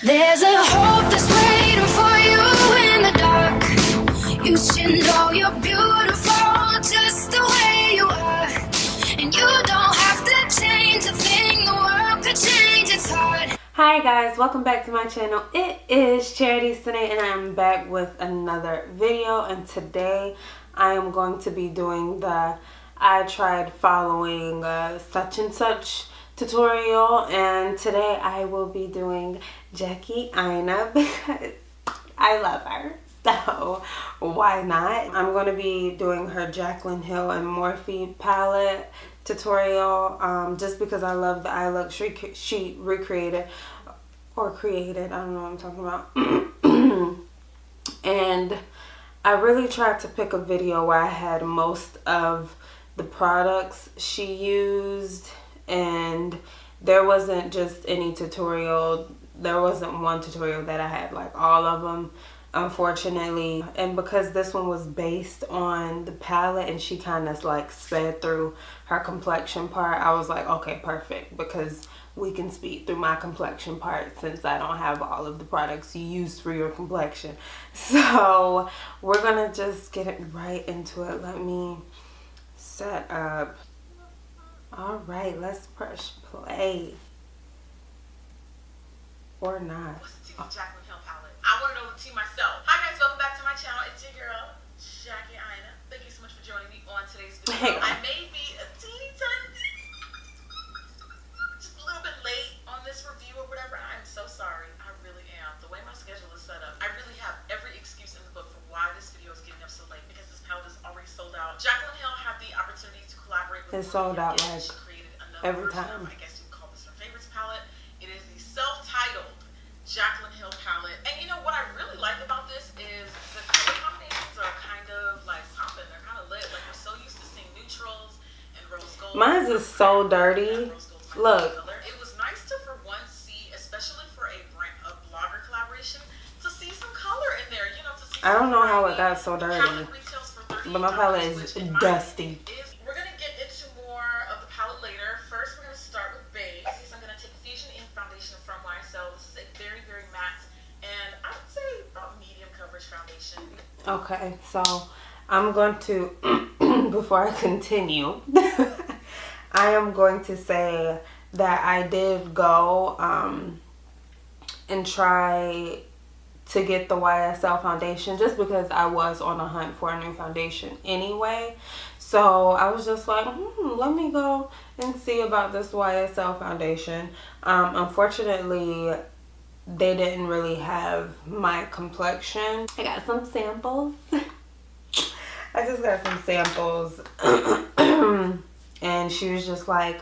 There's a hope that's waiting for you in the dark. You should know you're beautiful just the way you are. And you don't have to change a thing, the world could change, it's hard. Hi guys, welcome back to my channel. It is Chariti, Sinae, and I'm back with another video. And today I am going to be doing the I tried following such and such tutorial, and today I will be doing AINA because I love her, so why not? I'm going to be doing her Jaclyn Hill and Morphe palette tutorial just because I love the eye look she recreated or created. I don't know what I'm talking about. And I really tried to pick a video where I had most of the products she used, and there wasn't just any tutorial. There wasn't one tutorial that I had like all of them, unfortunately. And because this one was based on the palette and she kind of like sped through her complexion part, I was like, okay, perfect, because we can speed through my complexion part since I don't have all of the products you use for your complexion. So we're gonna just get it right into it. Let me set up. All right, let's press play. Or not. What's the Jaclyn Hill palette? I want to know the tea myself. Hi guys, welcome back to my channel. It's your girl, AINA. Thank you so much for joining me on today's video. I may be a teeny tiny, just a little bit late on this review or whatever. I'm so sorry. I really am. The way my schedule is set up, I really have every excuse in the book for why this video is getting up so late, because this palette is already sold out. Jaclyn Hill had the opportunity to collaborate with It's sold out like she created another every version time. of, I guess you would call this her favorites palette. It is the self-titled Jaclyn Hill palette. And you know what I really like about this is the color combinations are kind of like popping. They're kind of lit. Like we're so used to seeing neutrals and rose gold. Mine is so dirty. Look. It was nice to for once see, especially for a blogger collaboration, to see some color in there. You know, to see. I don't know how it got so dirty, but my palette is dusty. We're gonna get into more of the palette later. First, we're gonna start with base. I'm gonna take Fusion Ink foundation from YSL. This is a very, very matte, and I would say about medium coverage foundation. Okay, so I'm going to, before I continue, I am going to say that I did go and try to get the YSL foundation just because I was on a hunt for a new foundation anyway. So I was just like, let me go and see about this YSL foundation. Unfortunately, they didn't really have my complexion. I got some samples. I just got some samples. And she was just like,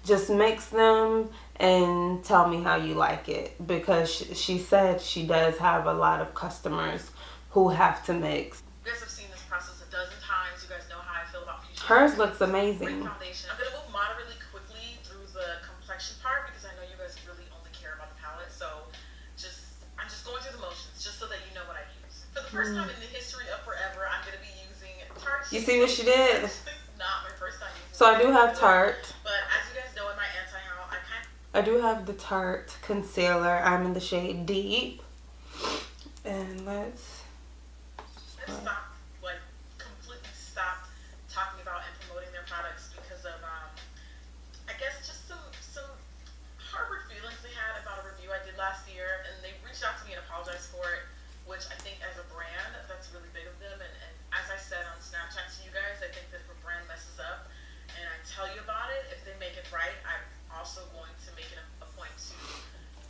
just mix them and tell me how you like it, because she said she does have a lot of customers who have to mix. You guys have seen this process a dozen times. You guys know how I feel about Fusion. Hers looks amazing. Great foundation. I'm gonna move moderately quickly through the complexion part because I know you guys really only care about the palette. So I'm just going through the motions just so that you know what I use. For the first time in the history of forever, I'm gonna be using Tarte. You see what she did? Not my first time using. So I do have Tarte. But as you guys know, in my anti-hero, I do have the Tarte concealer. I'm in the shade Deep. And let's stop, like completely stop talking about and promoting their products because of, I guess just some harbored feelings they had about a review I did last year, and they reached out to me and apologized for it, which I think as a brand, that's really big of them. And as I said on Snapchat to you guys, I think that if a brand messes up and I tell you about it, if they make it right, I'm also going to make it a point to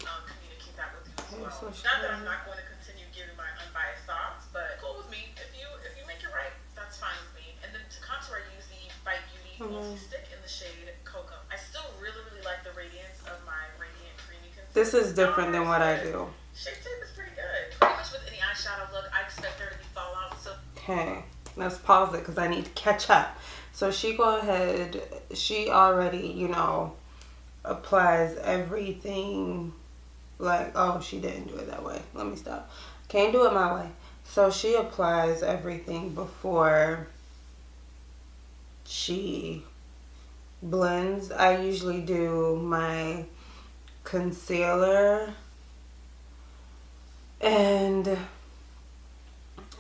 communicate that with you as well. So not that I'm not going to continue giving my unbiased thoughts, but cool with me. If you make it right, that's fine with me. And then to contour, I use the Bite Beauty multi-stick in the shade Cocoa. I still really, really like the radiance of my Radiant Creamy Concealer. This is different than what I do. Shape Tape is pretty good. Pretty much with any eyeshadow look, I expect there to be fallout. So okay, let's pause it because I need to catch up. So she already, you know, applies everything. Like, oh, she didn't do it that way. Let me stop. Can't do it my way. So she applies everything before she blends. I usually do my concealer And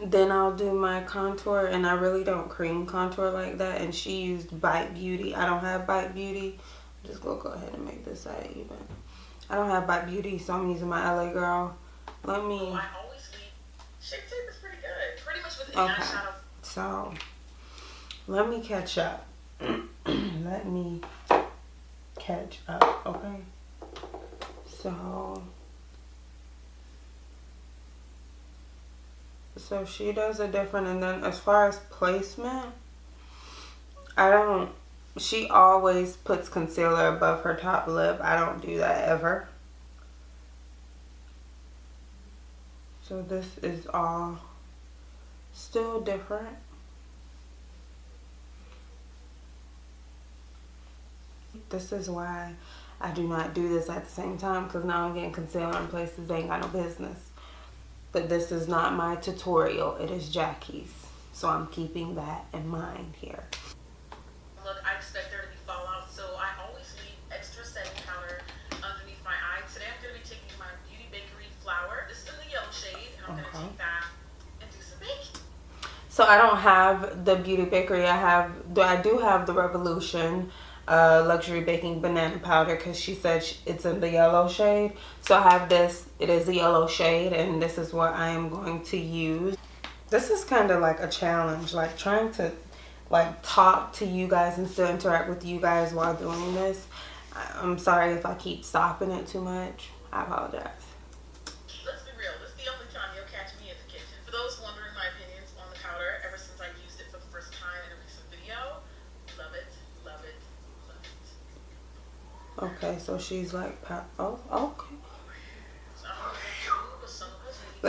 then I'll do my contour, and I really don't cream contour like that. And she used Bite Beauty. I don't have Bite Beauty. I'm just gonna go ahead and make this side even. I don't have Bite Beauty, so I'm using my LA Girl. Let me. I always leave. Shape Tape is pretty good. Pretty much with the eyeshadow. So let me catch up. Let me catch up. Okay. So she does it different, and then as far as placement, she always puts concealer above her top lip. I don't do that ever. So this is all still different. This is why I do not do this at the same time, because now I'm getting concealer in places they ain't got no business. But this is not my tutorial, it is Jackie's. So I'm keeping that in mind here. Look, I expect there to be fallout, so I always leave extra setting powder underneath my eye. Today I'm going to be taking my Beauty Bakery Flower. This is in the yellow shade, and I'm going to take that and do some baking. So I don't have the Beauty Bakery. I do have the Revolution luxury baking banana powder, because she said it's in the yellow shade. So I have this. It is the yellow shade, and this is what I am going to use. This is kind of like a challenge, like trying to like talk to you guys and still interact with you guys while doing this. I'm sorry if I keep stopping it too much. I apologize. Let's be real, this is the only time you'll catch me in the kitchen. For those wondering my opinions on the powder, ever since I used it for the first time in a recent video, love it, love it, love it. Okay, so she's like, oh, okay. Some of us do, but some of us need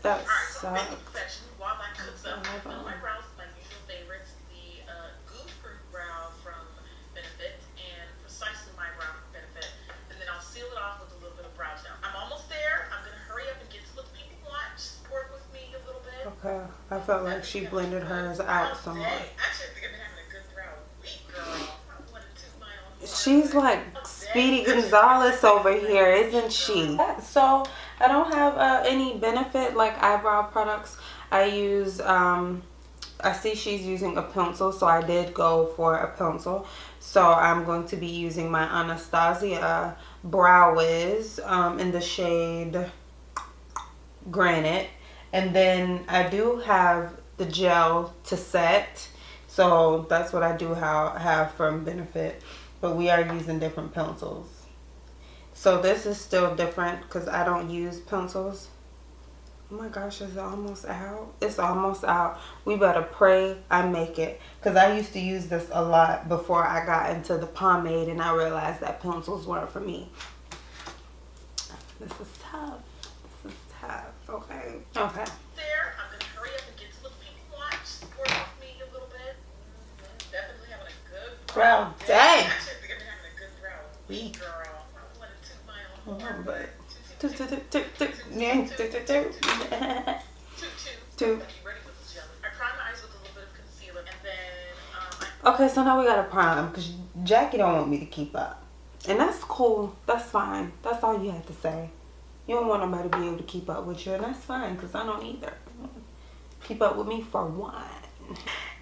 That Alright, so sucks. making perfection, while that cooks up, one of my brows, my usual favorites, the Goof Fruit Brow from Benefit, and Precisely My Brow from Benefit, and then I'll seal it off with a little bit of brow gel. I'm almost there. I'm going to hurry up and get to what the people want. Just work with me a little bit. Okay, I felt like she blended hers out so much. Actually, I think I've been having a good brow week, girl. I wanted to my own. She's like Speedy Gonzalez over here, isn't she? So I don't have any Benefit like eyebrow products. I use I see she's using a pencil, so I did go for a pencil. So I'm going to be using my Anastasia Brow Wiz in the shade Granite. And then I do have the gel to set. So that's what I do have from Benefit. But we are using different pencils. So this is still different because I don't use pencils. Oh my gosh, is it almost out? It's almost out. We better pray I make it. Because I used to use this a lot before I got into the pomade, and I realized that pencils weren't for me. This is tough. This is tough. Okay. Okay. There, I'm going to hurry up and get to what people want. Just work with me a little bit. Definitely having a good Brow day. Actually, I think I've been having a good brow week, girl. I wanted to my own horn, but Two. Are you ready for this gel? I prime my eyes with a little bit of concealer, and then Okay, so now we got to prime because Jackie don't want me to keep up. And that's cool. That's fine. That's all you have to say. You don't want nobody to be able to keep up with you, and that's fine because I don't either. Keep up with me for one.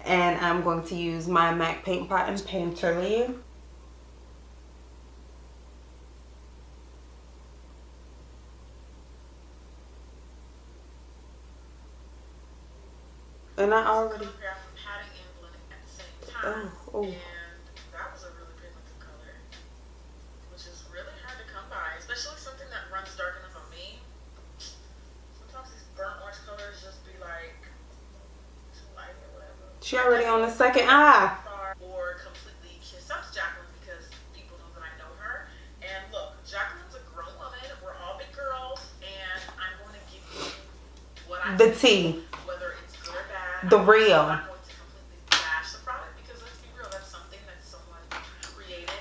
And I'm going to use my MAC Paint Pot and Painterly. And I already... Oh. And that was a really pigmented color, which is really hard to come by, especially something that runs dark enough on me. Sometimes these burnt orange colors just be like too light or whatever. She already on the second eye. Or completely kiss up to Jacqueline because people know that I know her. And look, Jacqueline's a grown woman. We're all big girls, and I'm going to give you what I The tea. Whether it's good or bad. The real.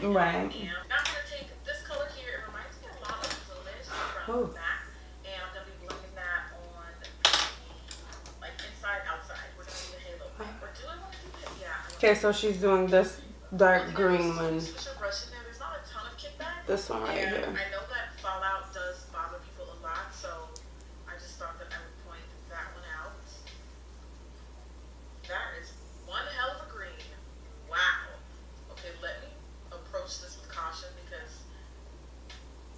Right. And now I'm going to take this color here. It reminds me a lot of plumage from back. And I'm going to be blending that on like inside, outside. We're going to do the halo. Or do I want to do that? Yeah. Okay, so she's doing this dark green one. Switch your brush in there. There's not a ton of kickback. This one right here. I know that fallout does bother people a lot, so I just thought that I would point that one out. That is one hell of a green. Wow. Okay, let me approach this with caution because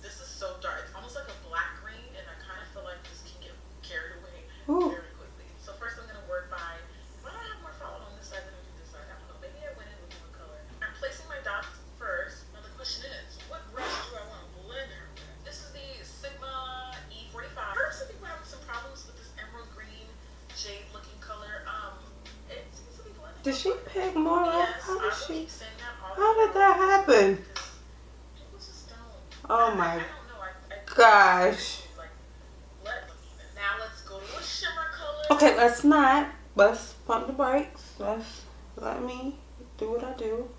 this is so dark. It's almost like a black green, and I kind of feel like this can get carried away very quickly. So first I'm going to work by, why do I have more fallout on this side than I do this side? I don't know. Maybe I went in with one color. I'm placing my dots first. Now the question is, what brush do I want to blend her with? This is the Sigma E45. I heard some people having some problems with this emerald green jade looking color. It seems to be blending. Did she pick more up? Yes, How did I she? keep saying that all How the did that happen? People just don't. Oh I my don't know. gosh. Like, now let's go to a shimmer color. Okay, let's pump the brakes. Let me do what I do.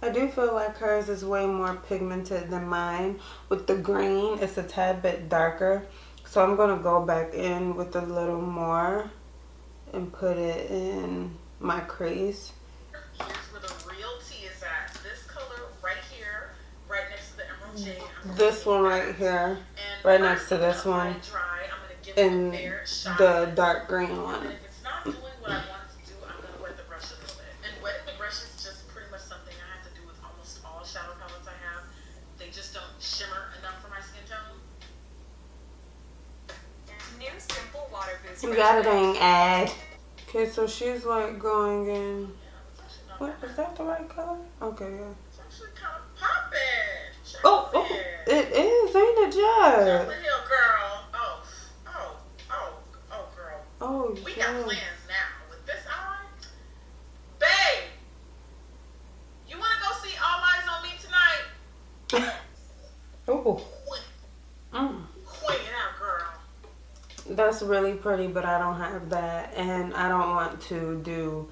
I do feel like hers is way more pigmented than mine. With the green, it's a tad bit darker. So I'm going to go back in with a little more and put it in my crease. Here's where the real tea is at. This color right here, right next to the emerald jade. This one right here, And right next to this one, dry, I'm gonna give and it a fair shot. the dark green And one. if it's not doing what I want it to do, I'm gonna wet the brush a little bit. And wetting the brush is just pretty much something I have to do with almost all shadow palettes I have. They just don't shimmer enough for my skin tone. New simple water booster. You got a dang ad. Okay, so she's like going in. Yeah, it's actually not What, bad. is that the right color? Okay, yeah. It's actually kind of popping. Oh, it is, ain't it, Judge? Chocolate Hill, girl. Oh, girl. Oh, We got yeah. plans now. With this eye, babe, you want to go see All Eyes on Me tonight? Oh, Queen it out, girl. that's really pretty, but I don't have that, and I don't want to do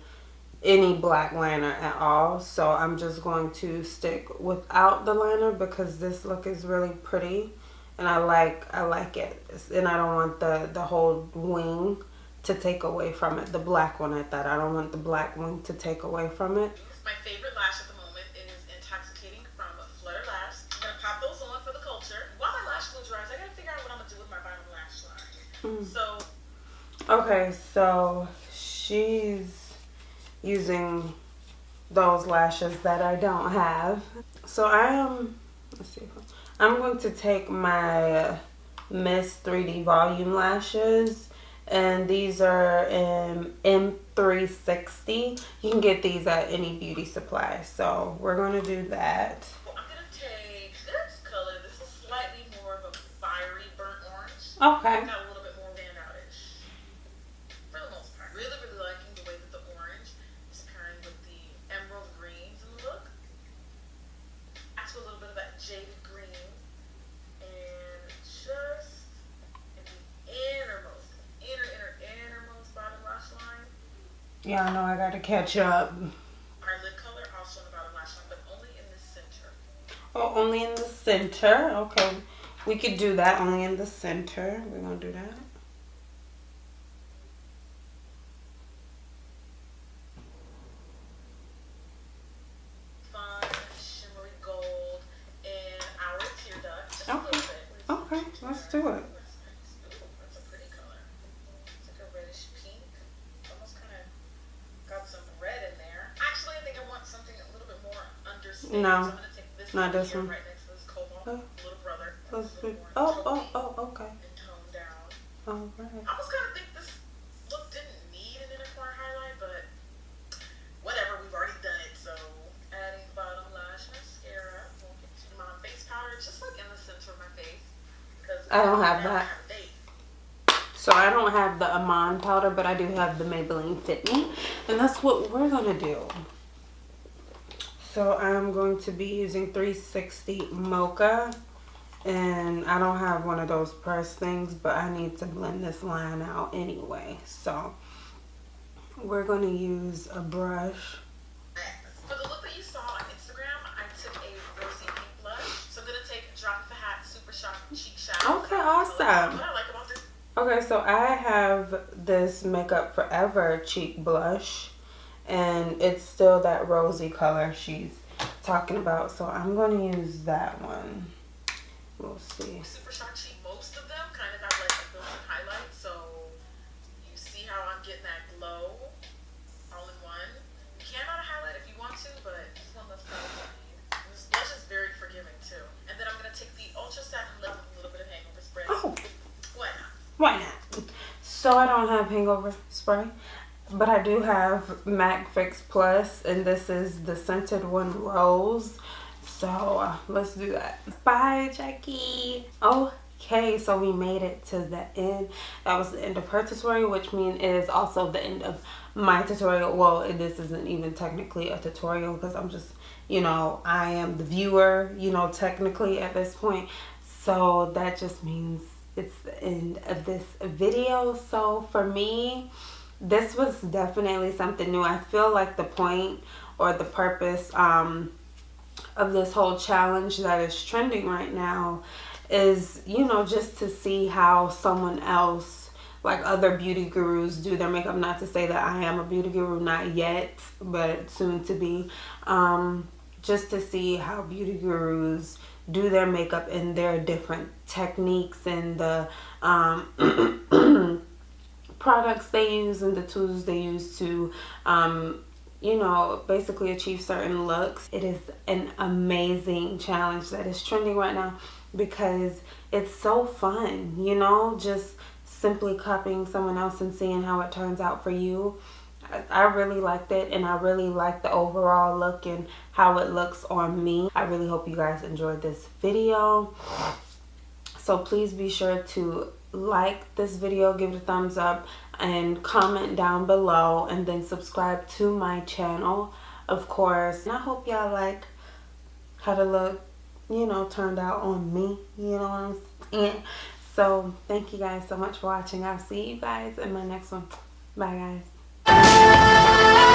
any black liner at all, so I'm just going to stick without the liner because this look is really pretty, and I like it, and I don't want the whole wing to take away from it. The black one at that. I don't want the black wing to take away from it. My favorite lash at the moment is Intoxicating from Flutter Lash. I'm gonna pop those on for the culture. While my lash glue dries, I gotta figure out what I'm gonna do with my bottom lash line. So Okay, so she's using those lashes that I don't have. So I'm going to take my Miss 3D Volume lashes, and these are in M360. You can get these at any beauty supply. So we're going to do that. I'm gonna take this color. This is slightly more of a fiery burnt orange. Okay. Got a little bit more standout-ish. For the most part. Really, really liking the way that the orange is pairing with the emerald greens in the look. Add to a little bit of that jaded green. And just in the innermost bottom lash line. Yeah, I know I got to catch up. Our lid color also in the bottom lash line, but only in the center. Oh, only in the center. Okay. We could do that only in the center. We're going to do that. Fun, shimmery gold, and our tear duct. Just a Okay. little bit. Okay, let's do it. That's a pretty color. It's like a reddish pink. Almost kind of got some red in there. Actually, I think I want something a little bit more understated. No, So I'm going to take this not one this here one. right next to this cobalt, Oh. little brother. Let's That's a do. little more Okay. and toned down. All right. I almost kind of think this look didn't need an inner corner highlight, but whatever, we've already done it. So adding bottom lash mascara, won't get too much face powder, just like in the center of my face. I don't have now I that. have a base. So I don't have the Amon powder, but I do have the Maybelline Fit Me. And that's what we're going to do. So I'm going to be using 360 Mocha. And I don't have one of those press things, but I need to blend this line out anyway. So we're going to use a brush. For the look that you saw on Instagram, I took a rosy pink blush. So I'm going to take a drop of the hat, super sharp cheek shadow. Okay, awesome. What I like about this. Okay, so I have this Makeup Forever cheek blush, and it's still that rosy color she's talking about, so I'm going to use that one. We'll see. Super Chariti, most of them kind of got like a built-in highlight, so you see how I'm getting that glow all in one. You can add a highlight if you want to, but this one looks kind of plain. This blush is very forgiving too. And then I'm gonna take the Ultra Satin Lip with a little bit of hangover spray. Oh, Why not? why not? So I don't have hangover spray, but I do have MAC Fix Plus, and this is the scented one, Rose. So let's do that. Bye, Jackie. Okay, so we made it to the end. That was the end of her tutorial, which means it is also the end of my tutorial. Well, this isn't even technically a tutorial because I'm just, you know, I am the viewer, you know, technically at this point. So that just means it's the end of this video. So for me, this was definitely something new. I feel like the point or the purpose of this whole challenge that is trending right now is, you know, just to see how someone else, like other beauty gurus, do their makeup. Not to say that I am a beauty guru, not yet, but soon to be. Just to see how beauty gurus do their makeup and their different techniques and the products they use and the tools they use to you know, basically achieve certain looks. It is an amazing challenge that is trending right now because it's so fun, you know, just simply copying someone else and seeing how it turns out for you. I really liked it, and I really like the overall look and how it looks on me. I really hope you guys enjoyed this video. So please be sure to like this video, give it a thumbs up, and comment down below, and then subscribe to my channel, of course. And I hope y'all like how the look, you know, turned out on me, you know what I'm saying? So thank you guys so much for watching. I'll see you guys in my next one. Bye, guys.